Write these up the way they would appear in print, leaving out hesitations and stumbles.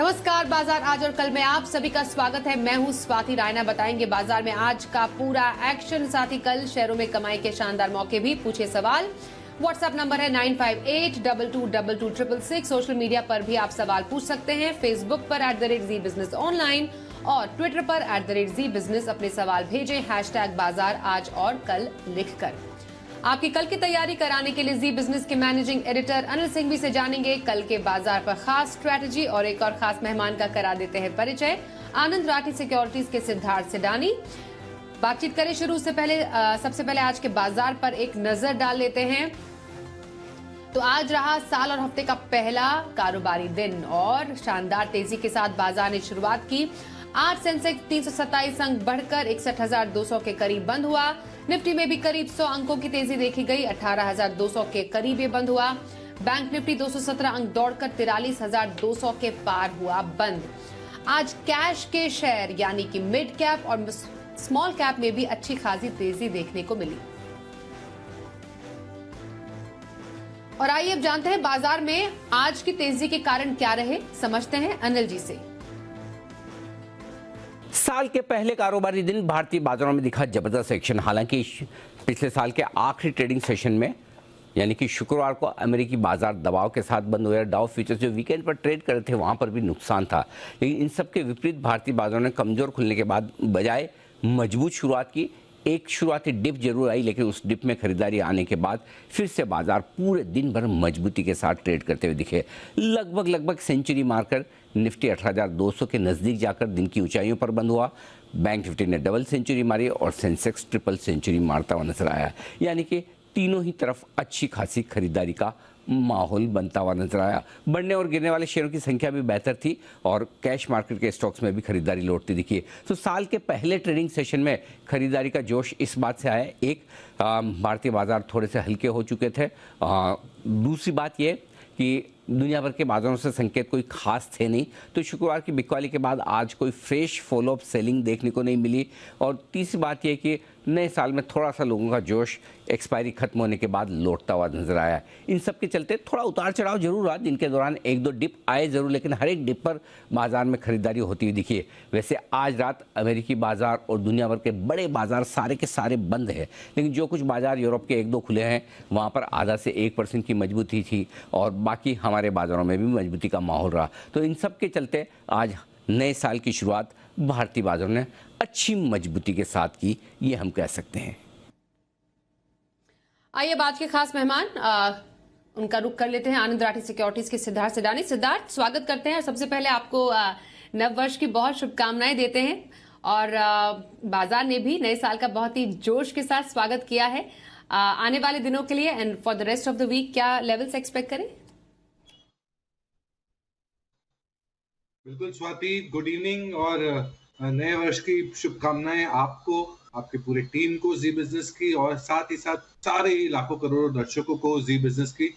नमस्कार, बाजार आज और कल में आप सभी का स्वागत है। मैं हूं स्वाति रायना। बताएंगे बाजार में आज का पूरा एक्शन, साथ ही कल शेयरों में कमाई के शानदार मौके भी। पूछे सवाल। व्हाट्सएप नंबर है 9582226666। सोशल मीडिया पर भी आप सवाल पूछ सकते हैं। फेसबुक पर @ZBusiness ऑनलाइन और ट्विटर पर @ZBusiness। अपने सवाल भेजें #बाजार आज और कल लिखकर। आपकी कल की तैयारी कराने के लिए जी बिजनेस के मैनेजिंग एडिटर अनिल सिंघवी से जानेंगे कल के बाजार पर खास स्ट्रैटेजी। और एक और खास मेहमान का करा देते हैं परिचय, आनंद राठी सिक्योरिटीज के सिद्धार्थ सिडानी। बातचीत करें शुरू से पहले सबसे पहले आज के बाजार पर एक नजर डाल लेते हैं। तो आज रहा साल और हफ्ते का पहला कारोबारी दिन और शानदार तेजी के साथ बाजार ने शुरुआत की। आज सेंसेक्स 327 अंक बढ़कर 61,200 के करीब बंद हुआ। निफ्टी में भी करीब 100 अंकों की तेजी देखी गई, 18,200 के करीब ये बंद हुआ। बैंक निफ्टी 217 अंक दौड़कर 43,200 के पार हुआ बंद। आज कैश के शेयर यानी कि मिड कैप और स्मॉल कैप में भी अच्छी खासी तेजी देखने को मिली। और आइए अब जानते हैं बाजार में आज की तेजी के कारण क्या रहे, समझते हैं अनिल जी से। साल के पहले कारोबारी दिन भारतीय बाजारों में दिखा जबरदस्त एक्शन। हालांकि पिछले साल के आखिरी ट्रेडिंग सेशन में यानी कि शुक्रवार को अमेरिकी बाजार दबाव के साथ बंद हुए। डाउ फ्यूचर्स जो वीकेंड पर ट्रेड करे थे वहां पर भी नुकसान था, लेकिन इन सब के विपरीत भारतीय बाजारों ने कमजोर खुलने के बाद बजाय मजबूत शुरुआत की। एक शुरुआती डिप जरूर आई, लेकिन उस डिप में खरीदारी आने के बाद फिर से बाजार पूरे दिन भर मजबूती के साथ ट्रेड करते हुए दिखे। लगभग सेंचुरी मारकर निफ्टी 18,200 के नजदीक जाकर दिन की ऊंचाइयों पर बंद हुआ। बैंक निफ्टी ने डबल सेंचुरी मारी और सेंसेक्स ट्रिपल सेंचुरी मारता हुआ नजर आया। यानी कि तीनों ही तरफ अच्छी खासी खरीदारी का माहौल बनता हुआ नजर आया। बढ़ने और गिरने वाले शेयरों की संख्या भी बेहतर थी और कैश मार्केट के स्टॉक्स में भी खरीदारी लौटती दिखी। तो साल के पहले ट्रेडिंग सेशन में खरीदारी का जोश इस बात से आया, एक भारतीय बाजार थोड़े से हल्के हो चुके थे। दूसरी बात ये कि दुनिया भर के बाजारों से संकेत कोई खास थे नहीं, तो शुक्रवार की बिकवाली के बाद आज कोई फ्रेश फॉलोअप सेलिंग देखने को नहीं मिली। और तीसरी बात यह कि नए साल में थोड़ा सा लोगों का जोश एक्सपायरी खत्म होने के बाद लौटता हुआ नजर आया। इन सब के चलते थोड़ा उतार चढ़ाव जरूर रहा, जिनके दौरान एक दो डिप आए जरूर, लेकिन हर एक डिप पर बाजार में खरीदारी होती हुई दिखी है। वैसे आज रात अमेरिकी बाजार और दुनिया भर के बड़े बाजार सारे के सारे बंद है, लेकिन जो कुछ बाजार यूरोप के एक दो खुले हैं वहाँ पर आधा से 1% की मजबूती थी और बाकी हमारे बाजारों में भी मजबूती का माहौल रहा। तो इन सब के चलते आज नए साल की शुरुआत भारतीय बाजारों ने अच्छी मजबूती के साथ की, ये हम कह सकते हैं। आइए बात के खास मेहमान उनका रुख कर लेते हैं। आनंद राठी सिक्योरिटीज के सिद्धार्थ सिडानी। सिद्धार्थ, स्वागत करते हैं। सबसे पहले आपको नव वर्ष की बहुत शुभकामनाएं देते हैं और बाजार ने भी नए साल का बहुत ही जोश के साथ स्वागत किया है। आने वाले दिनों के लिए and for the rest of the week क्या लेवल्स एक्सपेक्ट करें? बिल्कुल स्वाति, गुड इवनिंग और नए वर्ष की शुभकामनाएं आपको, आपके पूरे टीम को जी बिजनेस की, और साथ ही साथ सारे लाखों करोड़ों दर्शकों को जी बिजनेस की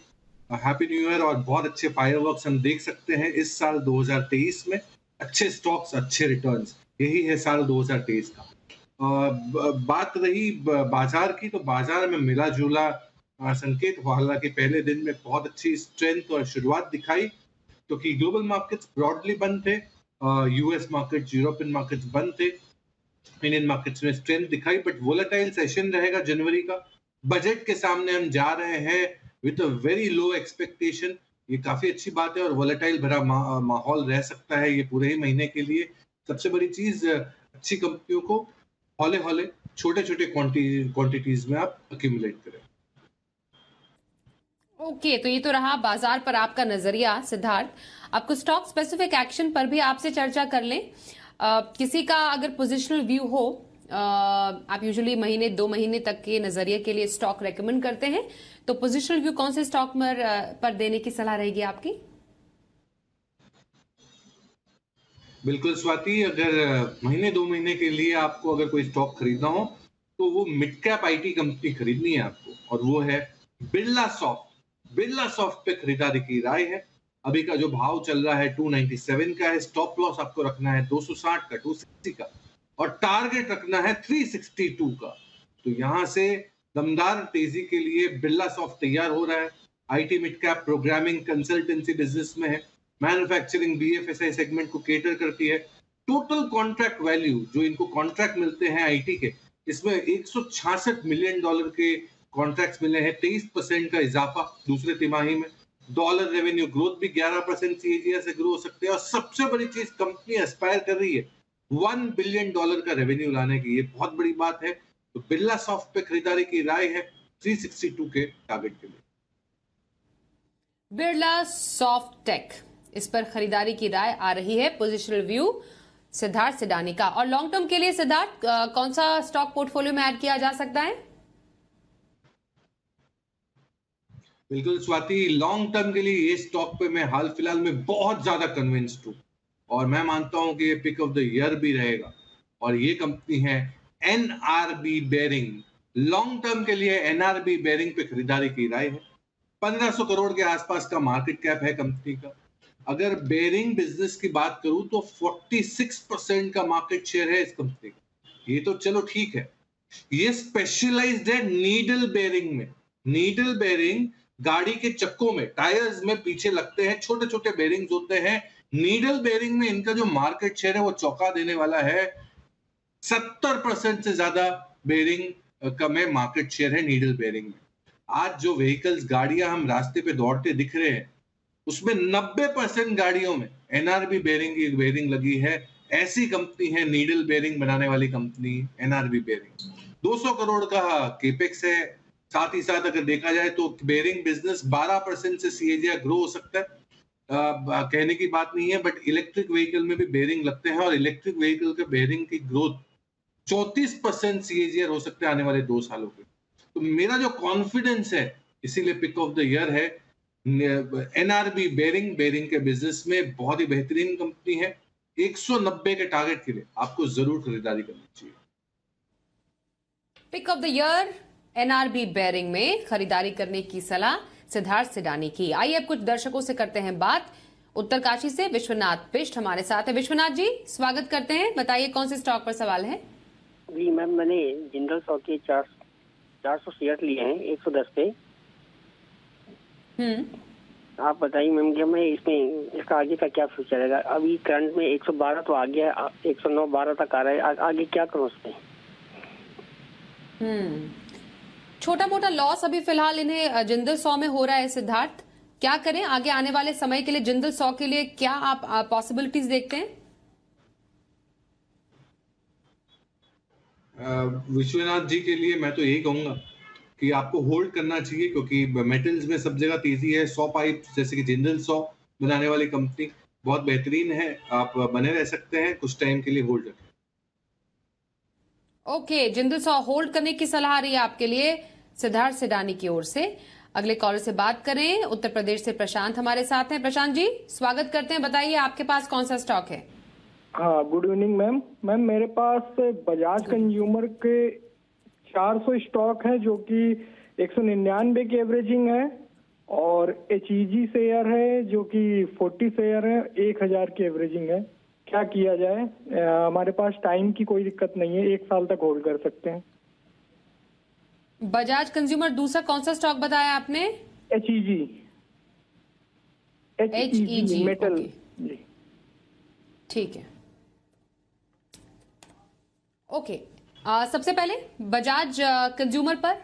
हैप्पी न्यू ईयर। और बहुत अच्छे फायरवर्क्स हम देख सकते हैं इस साल 2023 में। अच्छे स्टॉक्स, अच्छे रिटर्न्स, यही है साल 2023 का। बात रही बाजार की, तो बाजार में मिला जुला संकेत। हालांकि पहले दिन में बहुत अच्छी स्ट्रेंथ और शुरुआत दिखाई, क्योंकि ग्लोबल मार्केट्स ब्रॉडली बंद थे, यूएस मार्केट्स, यूरोपियन मार्केट्स बंद थे, इंडियन मार्केट्स में स्ट्रेंथ दिखाई। बट वोलेटाइल सेशन रहेगा जनवरी का। बजट के सामने हम जा रहे हैं with a very low expectation, ये काफी अच्छी बात है और वोलेटाइल भरा माहौल रह सकता है ये पूरे ही महीने के लिए। सबसे बड़ी चीज, अच्छी कंपनियों को हौले हौले छोटे छोटे क्वांटिटीज में आप अक्यूमुलेट करें। ओके, तो ये तो रहा बाजार पर आपका नजरिया। सिद्धार्थ, आपको स्टॉक स्पेसिफिक एक्शन पर भी आपसे चर्चा कर लें। किसी का अगर पोजिशनल व्यू हो, आप यूजुअली महीने 2 महीने तक के नजरिए के लिए स्टॉक रेकमेंड करते हैं, तो पोजिशनल व्यू कौन से स्टॉक पर देने की सलाह रहेगी आपकी? बिल्कुल स्वाति, अगर महीने 2 महीने के लिए आपको अगर कोई स्टॉक खरीदना हो तो वो मिड कैप आईटी कंपनी खरीदनी है आपको, और वो है बिरला सॉफ्ट। बिरला सॉफ्ट पे खरीदारी की राय है। अभी का जो भाव चल रहा है 297 का है। स्टॉप लॉस आपको रखना है 260 का, 260 का, और टारगेट रखना है 362 का। तो यहां से दमदार तेजी के लिए बिरला सॉफ्ट तैयार हो रहा है। IT mid cap programming consultancy business में है। मैन्युफैक्चरिंग BFSI सेगमेंट को केटर करती है। टोटल कॉन्ट्रैक्ट वैल्यू जो इनको कॉन्ट्रैक्ट मिलते हैं आईटी के, इसमें $166 मिलियन के कॉन्ट्रैक्ट्स मिले हैं, 23% का इजाफा दूसरे तिमाही में। डॉलर रेवेन्यू ग्रोथ भी 11% CAGR से ग्रो हो सकते हैं। और सबसे बड़ी चीज, कंपनी एस्पायर कर रही है $1 बिलियन का रेवेन्यू लाने की। ये बहुत बड़ी बात है। तो बिरला सॉफ्ट पे खरीदारी की राय है 362 के टारगेट के लिए। बिरला सॉफ्ट टेक, इस पर खरीदारी की राय आ रही है। पोजिशनल व्यू सिद्धार्थ सिडानी का। और लॉन्ग टर्म के लिए सिद्धार्थ कौन सा स्टॉक पोर्टफोलियो में ऐड किया जा सकता है? बिल्कुल स्वाति, लॉन्ग टर्म के लिए ये स्टॉक पे मैं हाल फिलहाल में बहुत ज्यादा कन्विंस्ड हूँ और मैं मानता हूं कि ये पिक ऑफ द ईयर भी रहेगा। और ये कंपनी है NRB बेयरिंग। लॉन्ग टर्म के लिए NRB बेयरिंग पे खरीदारी की राय है। 1500 करोड़ के आसपास का मार्केट कैप है कंपनी का। अगर बेयरिंग बिजनेस की बात करूं तो 46% का मार्केट शेयर है इस कंपनी का। ये तो चलो ठीक है। ये स्पेशलाइज्ड है नीडल बेयरिंग में। नीडल बेयरिंग गाड़ी के चक्कों में, टायर्स में पीछे लगते हैं, छोटे छोटे बेयरिंग्स होते हैं। नीडल बेयरिंग में इनका जो मार्केट शेयर है वो चौंका देने वाला है। 70% से ज्यादा बेयरिंग का में मार्केट शेयर है नीडल बेयरिंग में। आज जो व्हीकल्स, गाड़ियां हम रास्ते पे दौड़ते दिख रहे हैं, उसमें 90% गाड़ियों में NRB बेयरिंग की बेयरिंग लगी है। ऐसी कंपनी है नीडल बेयरिंग बनाने वाली कंपनी NRB बेयरिंग। 200 करोड़ का केपेक्स है। साथ ही साथ अगर देखा जाए तो बेयरिंग बिजनेस 12% से CAGR ग्रो हो सकता है। कहने की बात नहीं है, बट इलेक्ट्रिक व्हीकल में भी बेयरिंग लगते हैं और इलेक्ट्रिक व्हीकल के बेयरिंग की ग्रोथ 34% CAGR हो सकते हैं आने वाले 2 सालों के। तो मेरा जो कॉन्फिडेंस है, इसीलिए पिक ऑफ द ईयर है NRB बेयरिंग के बिजनेस में बहुत ही बेहतरीन कंपनी है। 190 के टारगेट के लिए आपको जरूर खरीदारी करनी चाहिए। Pick of the year NRB bearing में खरीदारी करने की सलाह सिद्धार्थ सिडानी की। आइए अब कुछ दर्शकों से करते हैं बात। उत्तरकाशी से विश्वनाथ बिष्ट हमारे साथ है। विश्वनाथ जी, स्वागत करते हैं। बताइए कौन से स्टॉक पर सवाल है? जी मैम, मैंने जिंदल स्टॉक के 400 शेयर लिए हैं 110 पे। आप बताइए मैम कि मैं इसमें इसका आगे का क्या फ्यूचर रहेगा? अभी करंट में 112 तो आ गया, 109-12 तक आ रहा है। आगे क्या करूं उस पे? छोटा मोटा लॉस अभी फिलहाल इन्हें जिंदल 100 में हो रहा है। सिद्धार्थ, क्या करें आगे आने वाले समय के लिए? जिंदल 100 के लिए क्या आप पॉसिबिलिटीज देखते हैं? विश्वनाथ जी के लिए मैं तो यही कहूंगा कि आपको होल्ड करना चाहिए, क्योंकि मेटल्स में सब जगह तेजी है। 100 पाइप जैसे कि जिंदल 100 बनाने वाली कंपनी बहुत बेहतरीन है। आप बने रह सकते हैं, कुछ टाइम के लिए होल्ड रखें। ओके, जिंदल 100 होल्ड करने की सलाह आ रही है आपके लिए सिद्धार्थ सिडानी की ओर से। अगले कॉलर से बात करें। उत्तर प्रदेश से प्रशांत हमारे साथ हैं। प्रशांत जी, स्वागत करते हैं। बताइए आपके पास कौन सा स्टॉक है? हाँ, गुड इवनिंग मैम। मैम, मेरे पास बजाज कंज्यूमर के 400 स्टॉक है जो कि 199 की एवरेजिंग है, और HEG शेयर है जो कि 40 शेयर है, 1000 की एवरेजिंग है। क्या किया जाए? हमारे पास टाइम की कोई दिक्कत नहीं है, 1 साल तक होल्ड कर सकते हैं। बजाज कंज्यूमर, दूसरा कौन सा स्टॉक बताया आपने? HEG metal. जी ठीक है, ओके। सबसे पहले बजाज कंज्यूमर पर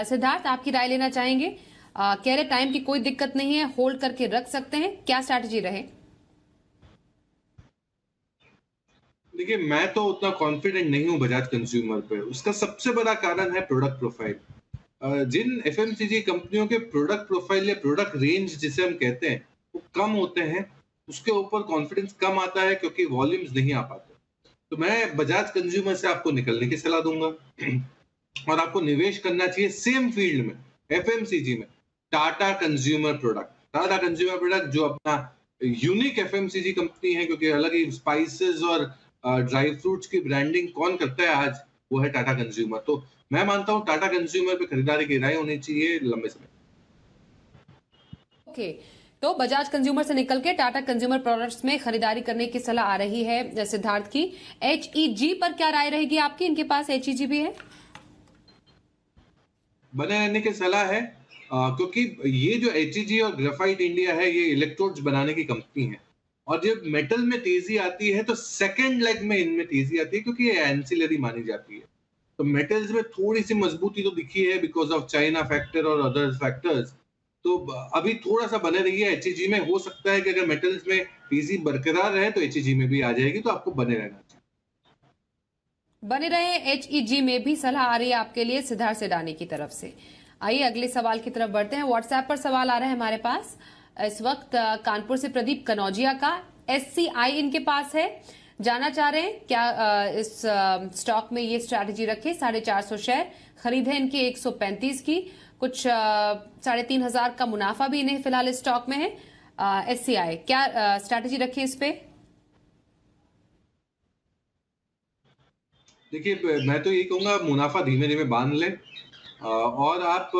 सिद्धार्थ आपकी राय लेना चाहेंगे। कह रहे टाइम की कोई दिक्कत नहीं है, होल्ड करके रख सकते हैं, क्या स्ट्रैटेजी रहे? देखिए, मैं तो उतना कॉन्फिडेंट नहीं हूं बजाज कंज्यूमर पे। उसका सबसे बड़ा कारण है प्रोडक्ट प्रोफाइल। जिन FMCG कंपनियों के प्रोडक्ट प्रोफाइल या प्रोडक्ट रेंज जिसे हम कहते हैं वो कम होते हैं, उसके ऊपर कॉन्फिडेंस कम आता है, क्योंकि वॉल्यूम्स नहीं आ पाते। तो मैं बजाज कंज्यूमर से आपको निकलने की सलाह दूंगा और आपको निवेश करना चाहिए सेम फील्ड में, FMCG में, Tata consumer product. Tata consumer product जो अपना यूनिक FMCG कंपनी है, क्योंकि अलग ही स्पाइसेस और ड्राई फ्रूट्स की ब्रांडिंग कौन करता है आज, वो है टाटा कंज्यूमर। तो मैं मानता हूं टाटा कंज्यूमर पे खरीदारी की राय होनी चाहिए लंबे समय। ओके, तो बजाज कंज्यूमर से निकल के टाटा कंज्यूमर प्रोडक्ट्स में खरीदारी करने की सलाह आ रही है सिद्धार्थ की। HEG पर क्या राय रहेगी आपकी? इनके पास HEG भी है। बने रहने की सलाह है, क्योंकि ये जो एचईजी और ग्रेफाइट इंडिया है, ये इलेक्ट्रोड्स बनाने की कंपनी है, और जब मेटल में तेजी आती है तो सेकंड लेग में इनमें तेजी आती है, क्योंकि ये एंसिलरी मानी जाती है। तो मेटल्स में थोड़ी सी मजबूती तो दिखी है बिकॉज ऑफ चाइना फैक्टर और अदर फैक्टर्स। तो अभी थोड़ा सा बने रही है एचईजी में। हो सकता है कि अगर मेटल्स में तेजी बरकरार रहे तो एचईजी में भी आ जाएगी, तो आपको बने रहना चाहिए। बने रहे एचईजी में भी सलाह आ रही है आपके लिए सिद्धार्थ सेडानी की तरफ से। आइए अगले सवाल की तरफ बढ़ते हैं। व्हाट्सएप पर सवाल आ रहा है हमारे पास इस वक्त कानपुर से प्रदीप कनौजिया का। एससीआई इनके पास है, जानना चाह रहे हैं क्या इस स्टॉक में ये स्ट्रैटेजी रखे। 450 शेयर खरीद है इनकी 135 की, कुछ 3500 का मुनाफा भी इन्हें फिलहाल इस स्टॉक में है। एससीआई क्या स्ट्रैटेजी रखी इस पे? देखिए, मैं तो ये कहूंगा मुनाफा धीमे धीमे बांध लें, और आप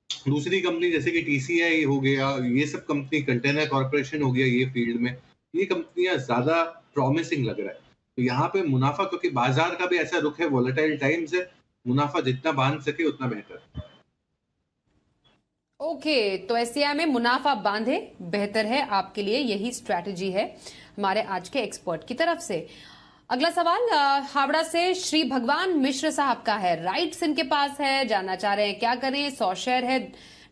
दूसरी कंपनी जैसे कि टीसीआई हो गया, ये सब कंपनी, कंटेनर कॉर्पोरेशन हो गया, ये फील्ड में ये कंपनियां ज्यादा प्रॉमिसिंग लग रहा है। तो यहाँ पे मुनाफा, क्योंकि बाजार का भी ऐसा रुख है, वॉलेटाइल टाइम्स है, मुनाफा जितना बांध सके उतना बेहतर। ओके, तो एससीआई में मुनाफा बांधे बेहतर है आपके लिए, यही स्ट्रैटेजी है हमारे आज के एक्सपर्ट की तरफ से। अगला सवाल हावड़ा से श्री भगवान मिश्र साहब का है। राइट्स इनके पास है, जानना चाह रहे हैं क्या करें। 100 शेयर है,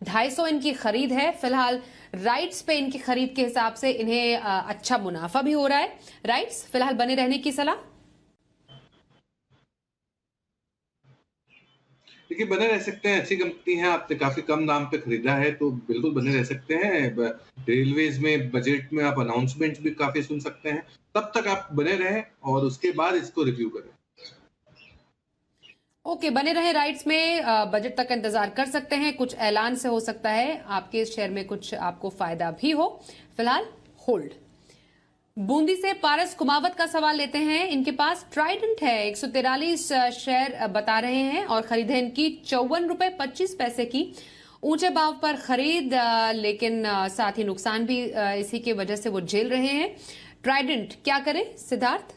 250 इनकी खरीद है फिलहाल। राइट्स पे इनकी खरीद के हिसाब से इन्हें अच्छा मुनाफा भी हो रहा है। राइट्स फिलहाल बने रहने की सलाह। देखिए, बने रह सकते हैं, अच्छी कंपनी है, आपने काफी कम दाम पे खरीदा है, तो बिल्कुल बने रह सकते हैं। रेलवेज में बजट में आप अनाउंसमेंट्स भी काफी सुन सकते हैं, तब तक आप बने रहें और उसके बाद इसको रिव्यू करें। ओके, बने रहे राइट्स में, बजट तक इंतजार कर सकते हैं, कुछ ऐलान से हो सकता है आपके शेयर में कुछ आपको फायदा भी हो। फिलहाल होल्ड। बूंदी से पारस कुमावत का सवाल लेते हैं। इनके पास ट्राइडेंट है, 143 शेयर बता रहे हैं और खरीद है इनकी 54.25 रुपए की। ऊंचे भाव पर खरीद, लेकिन साथ ही नुकसान भी इसी की वजह से वो झेल रहे हैं। ट्राइडेंट क्या करें सिद्धार्थ?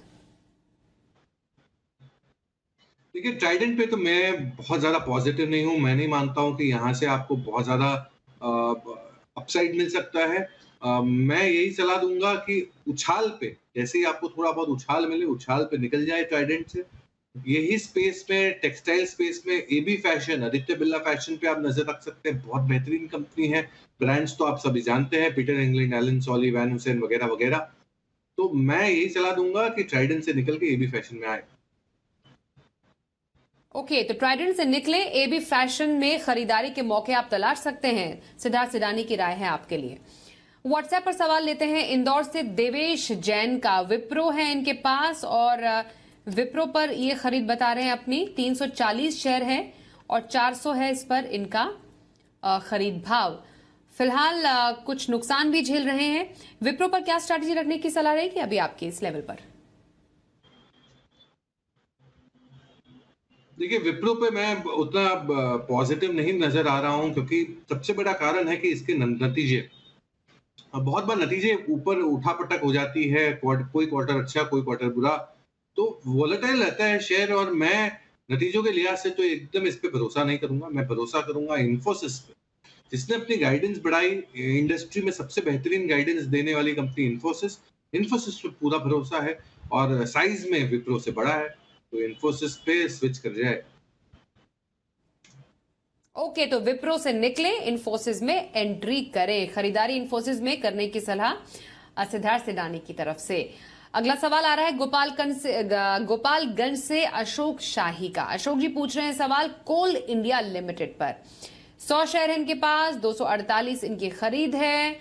देखिए, ट्राइडेंट पे तो मैं बहुत ज्यादा पॉजिटिव नहीं हूँ। मैं नहीं मानता हूँ कि यहाँ से आपको बहुत ज्यादा अपसाइड मिल सकता है। मैं यही सलाह दूंगा कि उछाल पे, जैसे ही आपको थोड़ा बहुत उछाल मिले, उछाल पे निकल जाए ट्राइडेंट से। यही स्पेस में, टेक्सटाइल स्पेस में, AB fashion, Aditya Birla fashion पे आप नजर रख सकते हैं। बहुत बेहतरीन कंपनी है। ब्रांड्स तो आप सभी जानते हैं, Peter England, Elon सॉली, van Hussain वगैरह वगैरह। तो मैं यही सलाह दूंगा कि ट्राइडेंट से निकल के एबी फैशन में आए। ओके, तो ट्राइडेंट से निकले, एबी फैशन में खरीदारी के मौके आप तलाश सकते हैं। सिद्धार्थ सिडानी की राय है आपके लिए। व्हाट्सएप पर सवाल लेते हैं इंदौर से देवेश जैन का। विप्रो है इनके पास और विप्रो पर ये खरीद बता रहे हैं अपनी। 340 शेयर है और 400 है इस पर इनका खरीद भाव। फिलहाल कुछ नुकसान भी झेल रहे हैं। विप्रो पर क्या स्ट्रैटेजी रखने की सलाह रहेगी अभी आपकी इस लेवल पर? देखिए, विप्रो पे मैं उतना पॉजिटिव नहीं नजर आ रहा हूं, क्योंकि सबसे बड़ा कारण है कि इसके नतीजे, बहुत बार नतीजे ऊपर उठापटक हो जाती है। कोई क्वार्टर अच्छा, कोई क्वार्टर बुरा, तो वोलेटाइल रहता है शेयर। और मैं नतीजों के लिहाज से तो एकदम इस पे भरोसा नहीं करूंगा। मैं भरोसा करूंगा इन्फोसिस पे, जिसने अपनी गाइडेंस बढ़ाई। इंडस्ट्री में सबसे बेहतरीन गाइडेंस देने वाली कंपनी इन्फोसिस। इन्फोसिस पे पूरा भरोसा है, और साइज में विप्रो से बड़ा है, तो इन्फोसिस पे स्विच कर जाए। ओके, तो विप्रो से निकले, इन्फोसिस में एंट्री करें। खरीदारी इन्फोसिस में करने की सलाह सिद्धार्थ सिडानी की तरफ से। अगला सवाल आ रहा है गोपालगंज से अशोक शाही का। अशोक जी पूछ रहे हैं सवाल कोल इंडिया लिमिटेड पर। 100 शेयर है इनके पास, 248 इनकी खरीद है।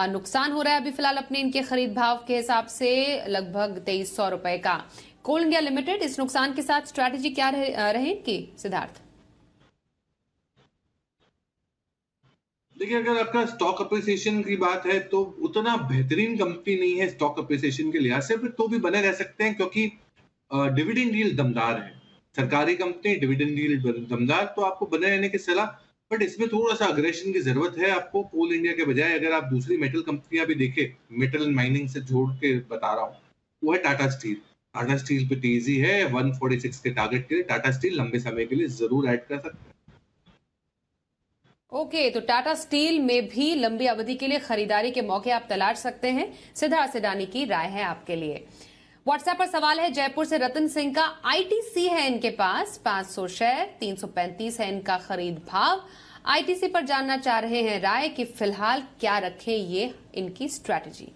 नुकसान हो रहा है अभी फिलहाल अपने इनके खरीद भाव के हिसाब से लगभग 2300 रुपए का। कोल इंडिया लिमिटेड, इस नुकसान के साथ स्ट्रैटेजी क्या रहे इनकी सिद्धार्थ? देखिए, अगर आपका स्टॉक अप्रिसिएशन की बात है तो उतना बेहतरीन कंपनी नहीं है स्टॉक अप्रिसिएशन के लिहाज से, तो भी बने रह सकते हैं, क्योंकि डिविडेंड यील्ड दमदार है। सरकारी कंपनी, डिविडेंड यील्ड दमदार, तो आपको बने रहने की सलाह। बट इसमें थोड़ा सा अग्रेशन की जरूरत है आपको कोल इंडिया के बजाय। अगर आप दूसरी मेटल कंपनियां भी देखें, मेटल एंड माइनिंग से जोड़ के बता रहा हूँ, वो है टाटा स्टील। टाटा स्टील पे तेजी है 146 के टारगेट के लिए। टाटा स्टील लंबे समय के लिए जरूर ऐड कर सकते हैं। ओके, तो टाटा स्टील में भी लंबी अवधि के लिए खरीदारी के मौके आप तलाश सकते हैं। सिद्धार्थ सिडानी की राय है आपके लिए। व्हाट्सएप पर सवाल है जयपुर से रतन सिंह का। आईटीसी है इनके पास 500 शेयर, 335 है इनका खरीद भाव। आईटीसी पर जानना चाह रहे हैं राय कि फिलहाल क्या रखें, ये इनकी स्ट्रैटेजी।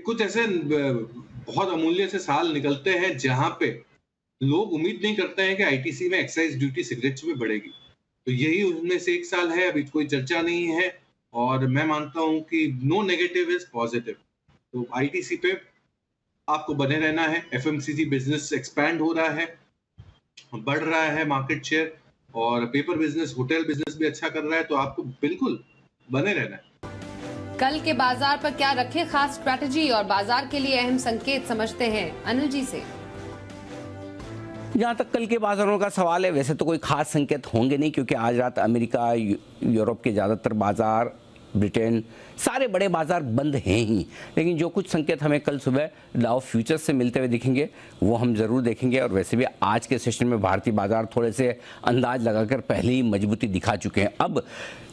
कुछ ऐसे बहुत अमूल्य से साल निकलते हैं जहां पे लोग उम्मीद नहीं करते हैं कि आईटीसी में एक्साइज ड्यूटी सिगरेट्स में बढ़ेगी, तो यही उनमें से एक साल है। अभी कोई चर्चा नहीं है और मैं मानता हूं कि नो नेगेटिव इज पॉजिटिव। तो आईटीसी पे आपको बने रहना है। एफएमसीजी बिजनेस एक्सपैंड हो रहा है, बढ़ रहा है मार्केट शेयर, और पेपर बिजनेस, होटल बिजनेस भी अच्छा कर रहा है, तो आपको बिल्कुल बने रहना है। कल के बाजार पर क्या रखें, खास स्ट्रैटेजी और बाजार के लिए अहम संकेत समझते हैं अनिल जी से। जहाँ तक कल के बाजारों का सवाल है, वैसे तो कोई खास संकेत होंगे नहीं, क्योंकि आज रात अमेरिका, यूरोप के ज़्यादातर बाजार, ब्रिटेन, सारे बड़े बाजार बंद हैं ही। लेकिन जो कुछ संकेत हमें कल सुबह डाउ फ्यूचर्स से मिलते हुए दिखेंगे वो हम ज़रूर देखेंगे। और वैसे भी आज के सेशन में भारतीय बाजार थोड़े से अंदाज लगाकर पहले ही मजबूती दिखा चुके हैं। अब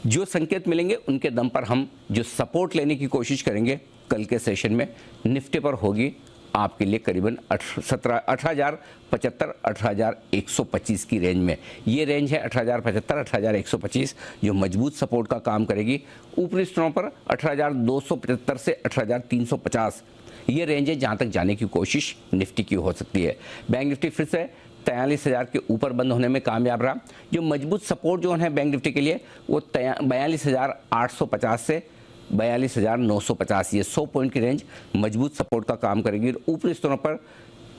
जो संकेत मिलेंगे उनके दम पर हम जो सपोर्ट लेने की कोशिश करेंगे कल के सेशन में, निफ्टी पर होगी आपके लिए करीबन 18,075 18,125 की रेंज में। ये रेंज है 18,075 18,125 जो मजबूत सपोर्ट का काम करेगी। ऊपरी स्तरों पर 18,275 से 18,350 ये रेंज है जहां तक जाने की कोशिश निफ्टी की हो सकती है। बैंक निफ्टी फिर से 43,000 के ऊपर बंद होने में कामयाब रहा। जो मजबूत सपोर्ट जो है बैंक निफ्टी के लिए वो 42,850 से 42,950, ये 100 पॉइंट की रेंज मजबूत सपोर्ट का काम करेगी। और ऊपरी स्तरों पर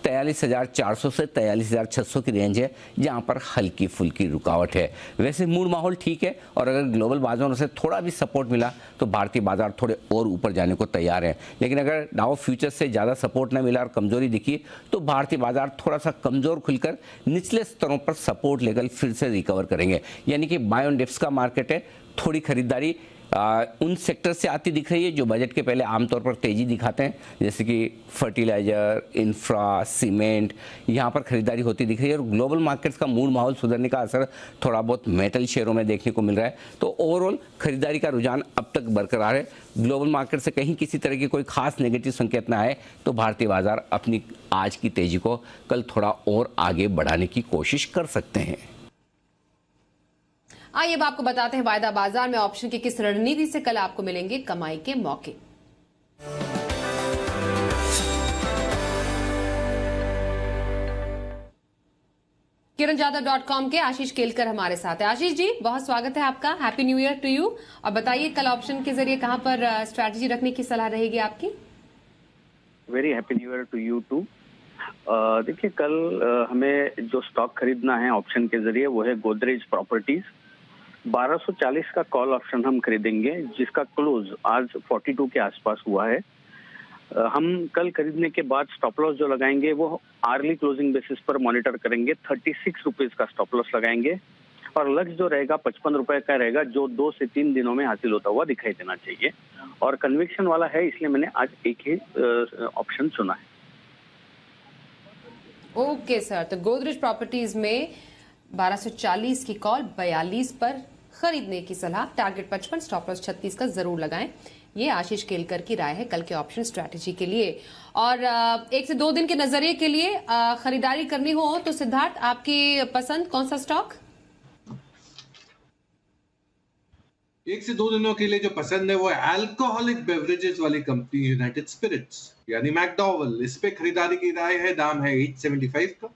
43,400 से 43,600 की रेंज है जहां पर हल्की फुल्की रुकावट है। वैसे मूड माहौल ठीक है, और अगर ग्लोबल बाजारों से थोड़ा भी सपोर्ट मिला तो भारतीय बाजार थोड़े और ऊपर जाने को तैयार है। लेकिन अगर डाउ फ्यूचर्स से ज़्यादा सपोर्ट न मिला और कमजोरी दिखी तो भारतीय बाजार थोड़ा सा कमजोर खुलकर निचले स्तरों पर सपोर्ट लेकर फिर से रिकवर करेंगे। यानी कि बाय ऑन डिप्स का मार्केट है। थोड़ी खरीदारी उन सेक्टर से आती दिख रही है जो बजट के पहले आमतौर पर तेजी दिखाते हैं, जैसे कि फर्टिलाइजर, इंफ्रा, सीमेंट, यहाँ पर खरीदारी होती दिख रही है। और ग्लोबल मार्केट्स का मूड माहौल सुधरने का असर थोड़ा बहुत मेटल शेयरों में देखने को मिल रहा है। तो ओवरऑल खरीदारी का रुझान अब तक बरकरार है। ग्लोबल मार्केट से कहीं किसी तरह की कोई खास नेगेटिव संकेत ना आए तो भारतीय बाजार अपनी आज की तेजी को कल थोड़ा और आगे बढ़ाने की कोशिश कर सकते हैं। आइए अब आपको बताते हैं वायदा बाजार में ऑप्शन की किस रणनीति से कल आपको मिलेंगे कमाई के मौके। kiranjadhav.com के आशीष केलकर हमारे साथ है। आशीष जी, बहुत स्वागत है आपका। Happy new year to you. और बताइए कल ऑप्शन के जरिए कहां पर स्ट्रैटेजी रखने की सलाह रहेगी आपकी। Very happy new year to you too. देखिए, कल हमें जो स्टॉक खरीदना है ऑप्शन के जरिए वो है गोदरेज प्रॉपर्टीज। 1240 का कॉल ऑप्शन हम खरीदेंगे जिसका क्लोज आज 42 के आसपास हुआ है। हम कल खरीदने के बाद स्टॉप लॉस जो लगाएंगे वो आर्ली क्लोजिंग बेसिस पर मॉनिटर करेंगे। 36 रुपीज का स्टॉप लॉस लगाएंगे और लक्ष्य जो रहेगा 55 रुपए का रहेगा, जो 2 से 3 दिनों में हासिल होता हुआ दिखाई देना चाहिए। और कन्विक्शन वाला है, इसलिए मैंने आज एक ही ऑप्शन चुना है। ओके सर, तो गोदरेज प्रॉपर्टीज में 1240 की कॉल 42 पर खरीदने की सलाह, टारगेट 55, स्टॉप लॉस 36 का जरूर लगाएं। ये आशीष केलकर की राय है कल के ऑप्शन स्ट्रैटेजी के लिए। और 1 से 2 दिन के नजरिए के लिए खरीदारी करनी हो तो सिद्धार्थ, आपकी पसंद कौन सा स्टॉक? 1 से 2 दिनों के लिए जो पसंद है वो अल्कोहलिक बेवरेजेस वाली कंपनी यूनाइटेड स्पिरिट्स यानी मैकडॉवेल। इस पे खरीदारी की राय है। दाम है 875 का,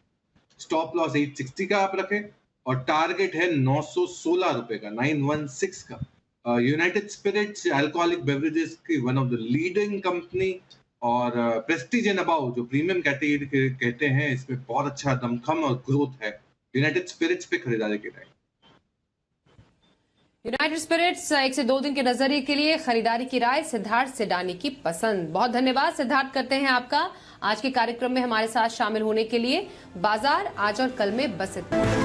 स्टॉप लॉस 860 का आप रखें और टारगेट है 916 रुपए का, 916 का। यूनाइटेड स्पिरिट्स अल्कोहलिक बेवरेजेस की one of the leading company और प्रेस्टीज एंड अबाउ जो प्रीमियम कैटेगरी कहते हैं, इसमें बहुत अच्छा दमखम और ग्रोथ है। यूनाइटेड स्पिरिट्स पे खरीदारी की राय। यूनाइटेड स्पिरिट्स 1 से 2 दिन के नजरिए के लिए खरीदारी की राय, सिद्धार्थ सिडानी की पसंद। बहुत धन्यवाद सिद्धार्थ करते हैं आपका आज के कार्यक्रम में हमारे साथ शामिल होने के लिए। बाजार आज और कल में बस इतना।